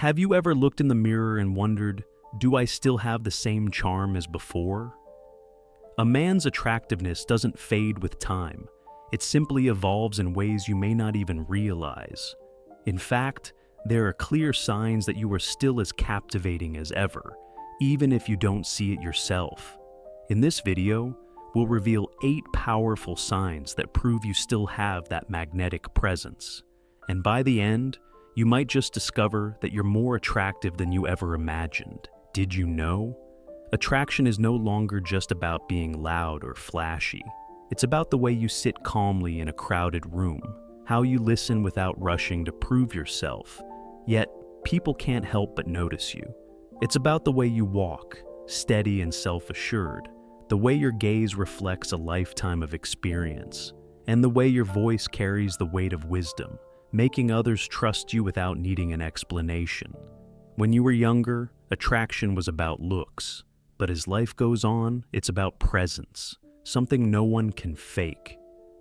Have you ever looked in the mirror and wondered, do I still have the same charm as before? A man's attractiveness doesn't fade with time. It simply evolves in ways you may not even realize. In fact, there are clear signs that you are still as captivating as ever, even if you don't see it yourself. In this video, we'll reveal 8 powerful signs that prove you still have that magnetic presence. And by the end, you might just discover that you're more attractive than you ever imagined. Did you know? Attraction is no longer just about being loud or flashy. It's about the way you sit calmly in a crowded room, how you listen without rushing to prove yourself, yet people can't help but notice you. It's about the way you walk, steady and self-assured, the way your gaze reflects a lifetime of experience, and the way your voice carries the weight of wisdom, making others trust you without needing an explanation. When you were younger, attraction was about looks, but as life goes on, it's about presence, something no one can fake.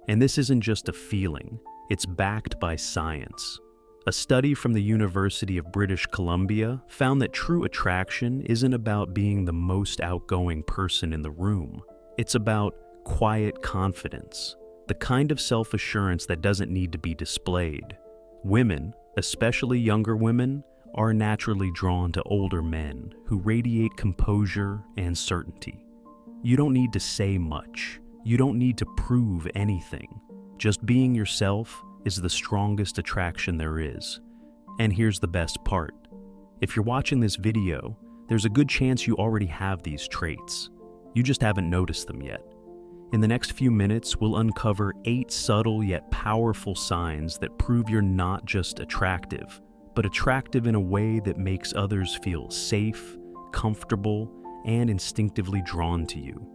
And this isn't just a feeling, it's backed by science. A study from the University of British Columbia found that true attraction isn't about being the most outgoing person in the room. It's about quiet confidence, the kind of self-assurance that doesn't need to be displayed. Women, especially younger women, are naturally drawn to older men who radiate composure and certainty. You don't need to say much. You don't need to prove anything. Just being yourself is the strongest attraction there is. And here's the best part. If you're watching this video, there's a good chance you already have these traits. You just haven't noticed them yet. In the next few minutes, we'll uncover 8 subtle yet powerful signs that prove you're not just attractive, but attractive in a way that makes others feel safe, comfortable, and instinctively drawn to you.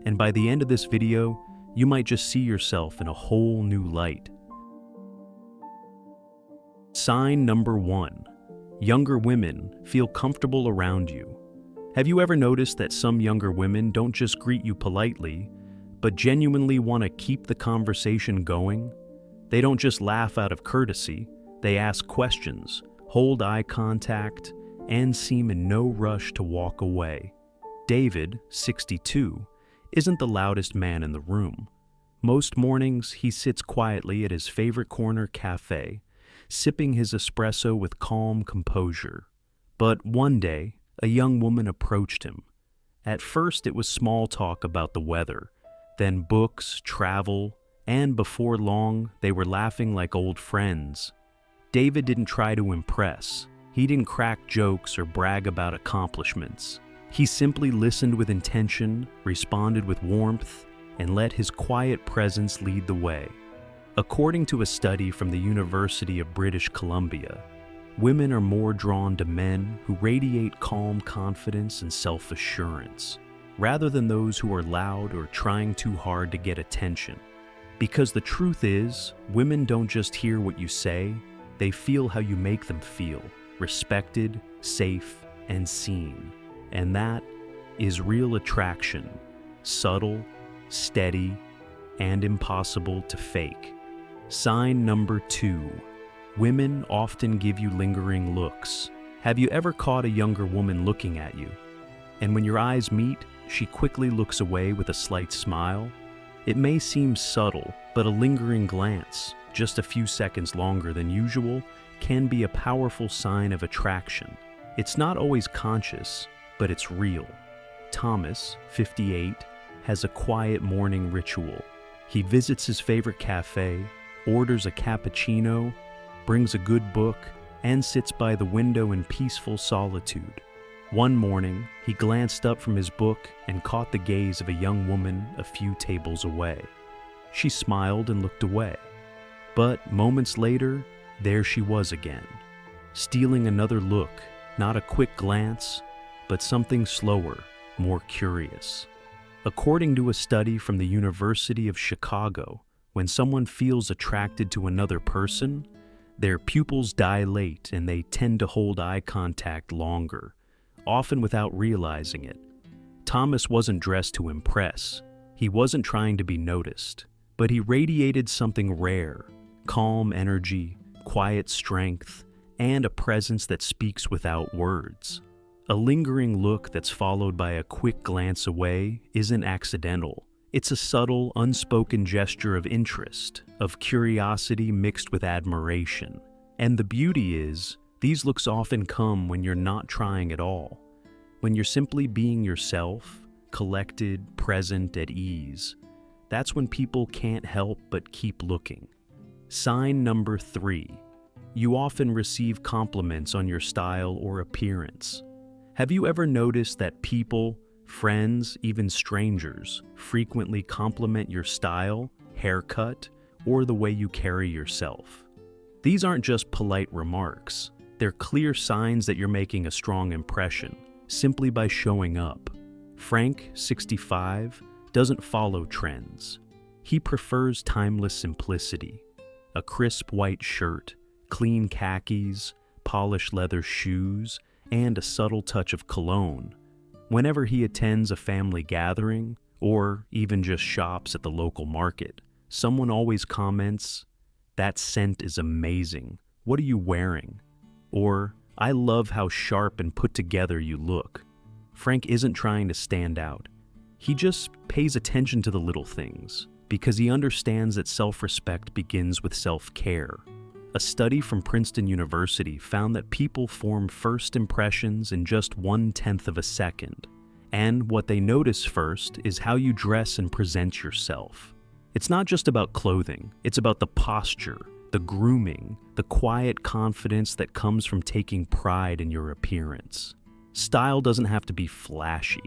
And by the end of this video, you might just see yourself in a whole new light. Sign number 1. Younger women feel comfortable around you. Have you ever noticed that some younger women don't just greet you politely, but genuinely want to keep the conversation going? They don't just laugh out of courtesy, they ask questions, hold eye contact, and seem in no rush to walk away. David, 62, isn't the loudest man in the room. Most mornings, he sits quietly at his favorite corner cafe, sipping his espresso with calm composure. But one day, a young woman approached him. At first, it was small talk about the weather, then books, travel, and before long, they were laughing like old friends. David didn't try to impress. He didn't crack jokes or brag about accomplishments. He simply listened with intention, responded with warmth, and let his quiet presence lead the way. According to a study from the University of British Columbia, women are more drawn to men who radiate calm confidence and self-assurance, rather than those who are loud or trying too hard to get attention. Because the truth is, women don't just hear what you say, they feel how you make them feel, respected, safe, and seen. And that is real attraction, subtle, steady, and impossible to fake. Sign number 2. Women often give you lingering looks. Have you ever caught a younger woman looking at you? And when your eyes meet, she quickly looks away with a slight smile? It may seem subtle, but a lingering glance, just a few seconds longer than usual, can be a powerful sign of attraction. It's not always conscious, but it's real. Thomas, 58, has a quiet morning ritual. He visits his favorite cafe, orders a cappuccino, brings a good book, and sits by the window in peaceful solitude. One morning, he glanced up from his book and caught the gaze of a young woman a few tables away. She smiled and looked away. But moments later, there she was again, stealing another look, not a quick glance, but something slower, more curious. According to a study from the University of Chicago, when someone feels attracted to another person, their pupils dilate and they tend to hold eye contact longer, often without realizing it. Thomas wasn't dressed to impress. He wasn't trying to be noticed, but he radiated something rare: calm energy, quiet strength, and a presence that speaks without words. A lingering look that's followed by a quick glance away isn't accidental. It's a subtle, unspoken gesture of interest, of curiosity mixed with admiration. And the beauty is, these looks often come when you're not trying at all. When you're simply being yourself, collected, present, at ease. That's when people can't help but keep looking. Sign number 3. You often receive compliments on your style or appearance. Have you ever noticed that people, friends, even strangers, frequently compliment your style, haircut, or the way you carry yourself? These aren't just polite remarks. They're clear signs that you're making a strong impression, simply by showing up. Frank, 65, doesn't follow trends. He prefers timeless simplicity. A crisp white shirt, clean khakis, polished leather shoes, and a subtle touch of cologne. Whenever he attends a family gathering, or even just shops at the local market, someone always comments, "That scent is amazing. What are you wearing?" Or, "I love how sharp and put together you look." Frank isn't trying to stand out. He just pays attention to the little things, because he understands that self-respect begins with self-care. A study from Princeton University found that people form first impressions in just 1/10 of a second. And what they notice first is how you dress and present yourself. It's not just about clothing, it's about the posture, the grooming, the quiet confidence that comes from taking pride in your appearance. Style doesn't have to be flashy.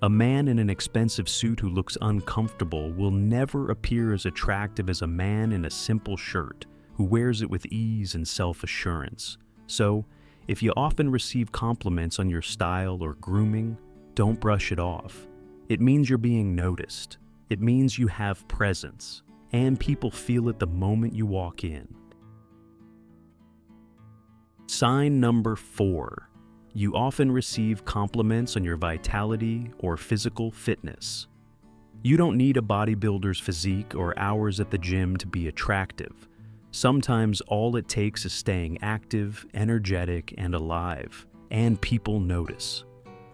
A man in an expensive suit who looks uncomfortable will never appear as attractive as a man in a simple shirt who wears it with ease and self-assurance. So, if you often receive compliments on your style or grooming, don't brush it off. It means you're being noticed. It means you have presence, and people feel it the moment you walk in. Sign number 4. You often receive compliments on your vitality or physical fitness. You don't need a bodybuilder's physique or hours at the gym to be attractive. Sometimes all it takes is staying active, energetic, and alive, and people notice.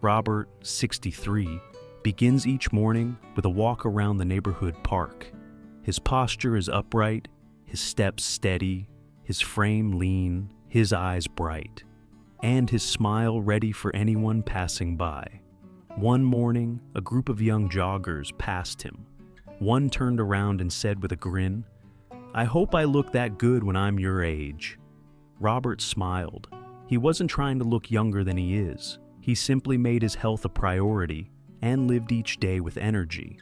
Robert, 63, begins each morning with a walk around the neighborhood park. His posture is upright, his steps steady, his frame lean, his eyes bright, and his smile ready for anyone passing by. One morning, a group of young joggers passed him. One turned around and said with a grin, "I hope I look that good when I'm your age." Robert smiled. He wasn't trying to look younger than he is. He simply made his health a priority and lived each day with energy.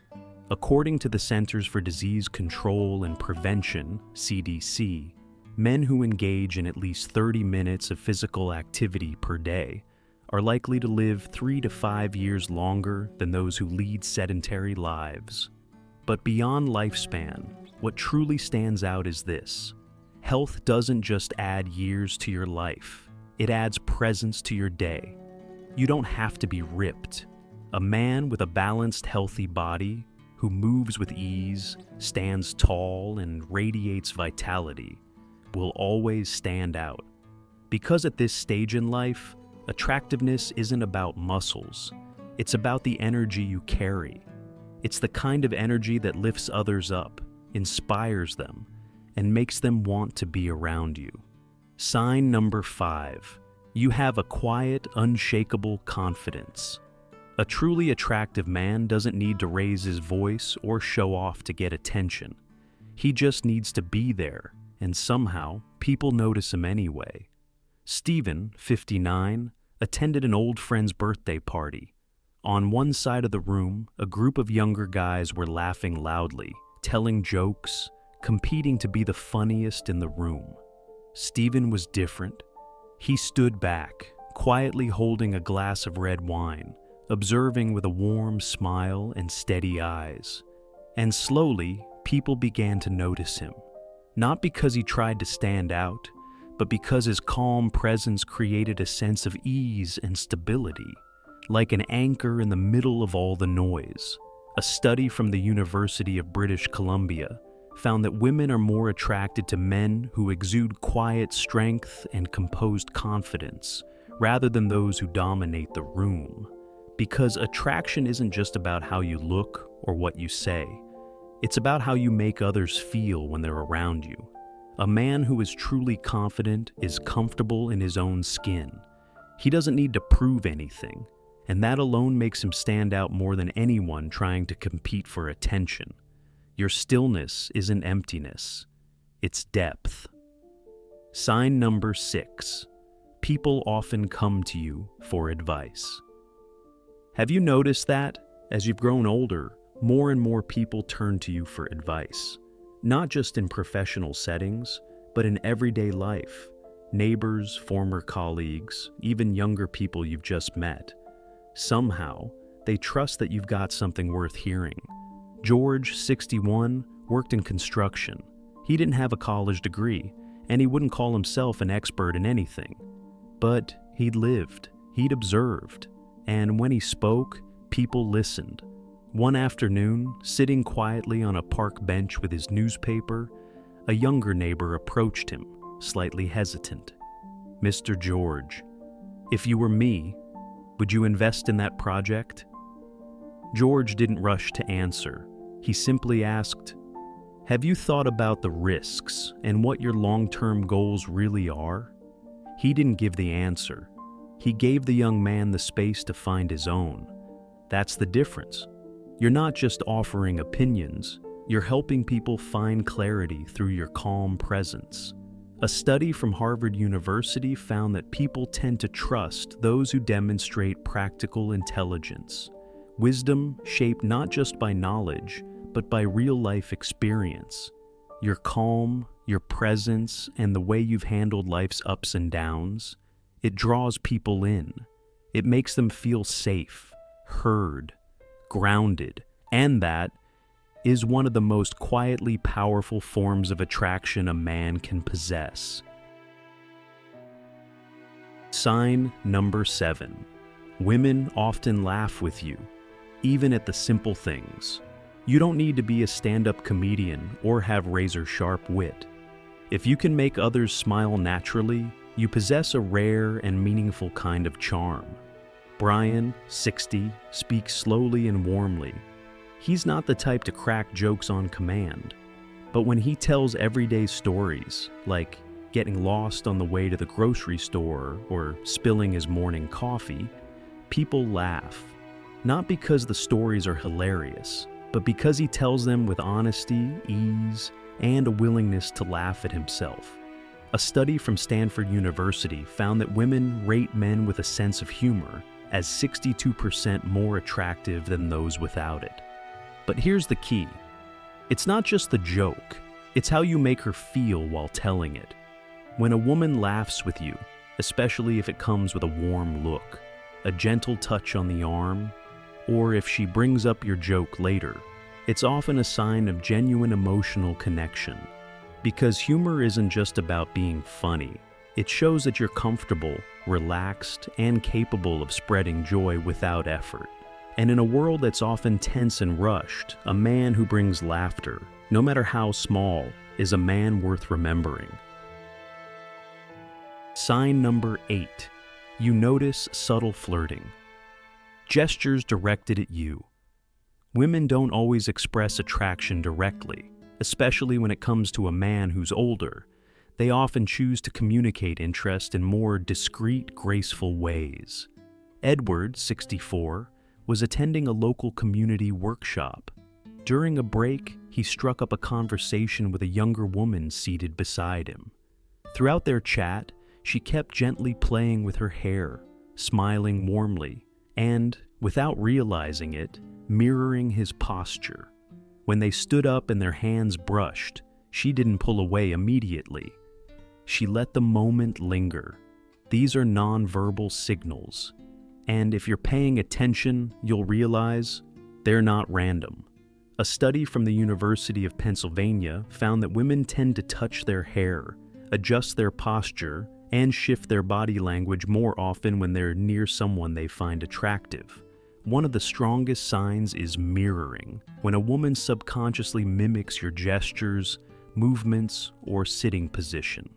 According to the Centers for Disease Control and Prevention, CDC, men who engage in at least 30 minutes of physical activity per day are likely to live 3 to 5 years longer than those who lead sedentary lives. But beyond lifespan, what truly stands out is this. Health doesn't just add years to your life, it adds presence to your day. You don't have to be ripped. A man with a balanced, healthy body who moves with ease, stands tall, and radiates vitality will always stand out. Because at this stage in life, attractiveness isn't about muscles. It's about the energy you carry. It's the kind of energy that lifts others up, inspires them, and makes them want to be around you. Sign number 5. You have a quiet, unshakable confidence. A truly attractive man doesn't need to raise his voice or show off to get attention. He just needs to be there, and somehow, people notice him anyway. Stephen, 59, attended an old friend's birthday party. On one side of the room, a group of younger guys were laughing loudly, telling jokes, competing to be the funniest in the room. Stephen was different. He stood back, quietly holding a glass of red wine, observing with a warm smile and steady eyes. And slowly, people began to notice him. Not because he tried to stand out, but because his calm presence created a sense of ease and stability, like an anchor in the middle of all the noise. A study from the University of British Columbia found that women are more attracted to men who exude quiet strength and composed confidence, rather than those who dominate the room. Because attraction isn't just about how you look or what you say. It's about how you make others feel when they're around you. A man who is truly confident is comfortable in his own skin. He doesn't need to prove anything, and that alone makes him stand out more than anyone trying to compete for attention. Your stillness isn't emptiness, it's depth. Sign number 6. People often come to you for advice. Have you noticed that, as you've grown older, more and more people turn to you for advice? Not just in professional settings, but in everyday life. Neighbors, former colleagues, even younger people you've just met. Somehow, they trust that you've got something worth hearing. George, 61, worked in construction. He didn't have a college degree, and he wouldn't call himself an expert in anything. But he'd lived, he'd observed, and when he spoke, people listened. One afternoon, sitting quietly on a park bench with his newspaper, a younger neighbor approached him, slightly hesitant. "Mr. George, if you were me, would you invest in that project?" George didn't rush to answer. He simply asked, "Have you thought about the risks and what your long-term goals really are?" He didn't give the answer. He gave the young man the space to find his own. That's the difference. You're not just offering opinions, you're helping people find clarity through your calm presence. A study from Harvard University found that people tend to trust those who demonstrate practical intelligence. Wisdom shaped not just by knowledge, but by real-life experience. Your calm, your presence, and the way you've handled life's ups and downs, it draws people in. It makes them feel safe, heard, grounded, and that is one of the most quietly powerful forms of attraction a man can possess. Sign number 7. Women often laugh with you, even at the simple things. You don't need to be a stand-up comedian or have razor-sharp wit. If you can make others smile naturally, you possess a rare and meaningful kind of charm. Brian, 60, speaks slowly and warmly. He's not the type to crack jokes on command, but when he tells everyday stories, like getting lost on the way to the grocery store or spilling his morning coffee, people laugh. Not because the stories are hilarious, but because he tells them with honesty, ease, and a willingness to laugh at himself. A study from Stanford University found that women rate men with a sense of humor as 62% more attractive than those without it. But here's the key. It's not just the joke, it's how you make her feel while telling it. When a woman laughs with you, especially if it comes with a warm look, a gentle touch on the arm, or if she brings up your joke later, it's often a sign of genuine emotional connection. Because humor isn't just about being funny. It shows that you're comfortable, relaxed, and capable of spreading joy without effort. And in a world that's often tense and rushed, a man who brings laughter, no matter how small, is a man worth remembering. Sign number 8. You notice subtle flirting. Gestures directed at you. Women don't always express attraction directly, especially when it comes to a man who's older. They often choose to communicate interest in more discreet, graceful ways. Edward, 64, was attending a local community workshop. During a break, he struck up a conversation with a younger woman seated beside him. Throughout their chat, she kept gently playing with her hair, smiling warmly, and, without realizing it, mirroring his posture. When they stood up and their hands brushed, she didn't pull away immediately. She let the moment linger. These are nonverbal signals. And if you're paying attention, you'll realize they're not random. A study from the University of Pennsylvania found that women tend to touch their hair, adjust their posture, and shift their body language more often when they're near someone they find attractive. One of the strongest signs is mirroring, when a woman subconsciously mimics your gestures, movements, or sitting position.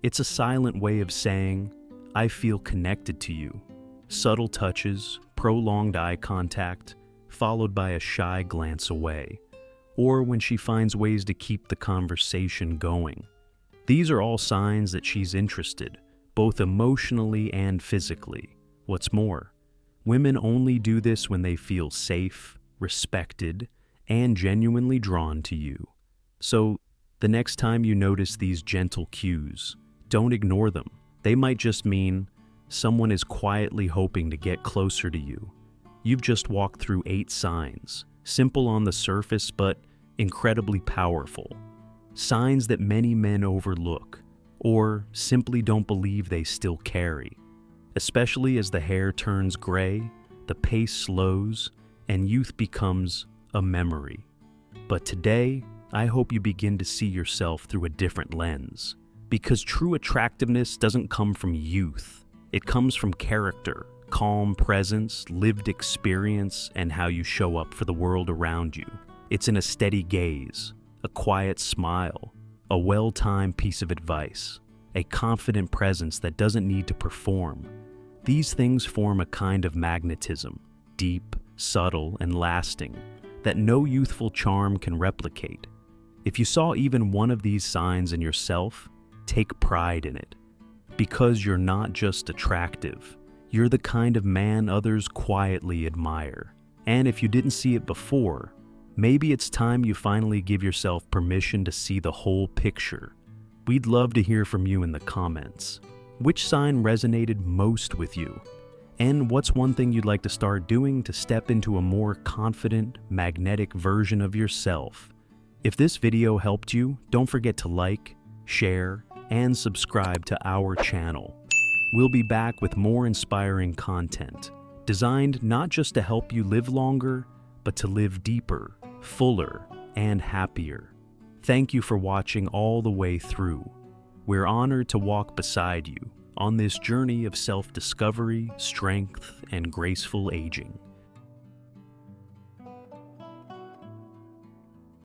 It's a silent way of saying, "I feel connected to you." Subtle touches, prolonged eye contact, followed by a shy glance away, or when she finds ways to keep the conversation going. These are all signs that she's interested, both emotionally and physically. What's more, women only do this when they feel safe, respected, and genuinely drawn to you. So, the next time you notice these gentle cues, don't ignore them. They might just mean someone is quietly hoping to get closer to you. You've just walked through 8 signs, simple on the surface but incredibly powerful. Signs that many men overlook, or simply don't believe they still carry. Especially as the hair turns gray, the pace slows, and youth becomes a memory. But today, I hope you begin to see yourself through a different lens. Because true attractiveness doesn't come from youth. It comes from character, calm presence, lived experience, and how you show up for the world around you. It's in a steady gaze, a quiet smile, a well-timed piece of advice, a confident presence that doesn't need to perform. These things form a kind of magnetism, deep, subtle, and lasting, that no youthful charm can replicate. If you saw even one of these signs in yourself, take pride in it. Because you're not just attractive, you're the kind of man others quietly admire. And if you didn't see it before, maybe it's time you finally give yourself permission to see the whole picture. We'd love to hear from you in the comments. Which sign resonated most with you? And what's one thing you'd like to start doing to step into a more confident, magnetic version of yourself? If this video helped you, don't forget to like, share, and subscribe to our channel. We'll be back with more inspiring content, designed not just to help you live longer, but to live deeper, fuller, and happier. Thank you for watching all the way through. We're honored to walk beside you on this journey of self-discovery, strength, and graceful aging.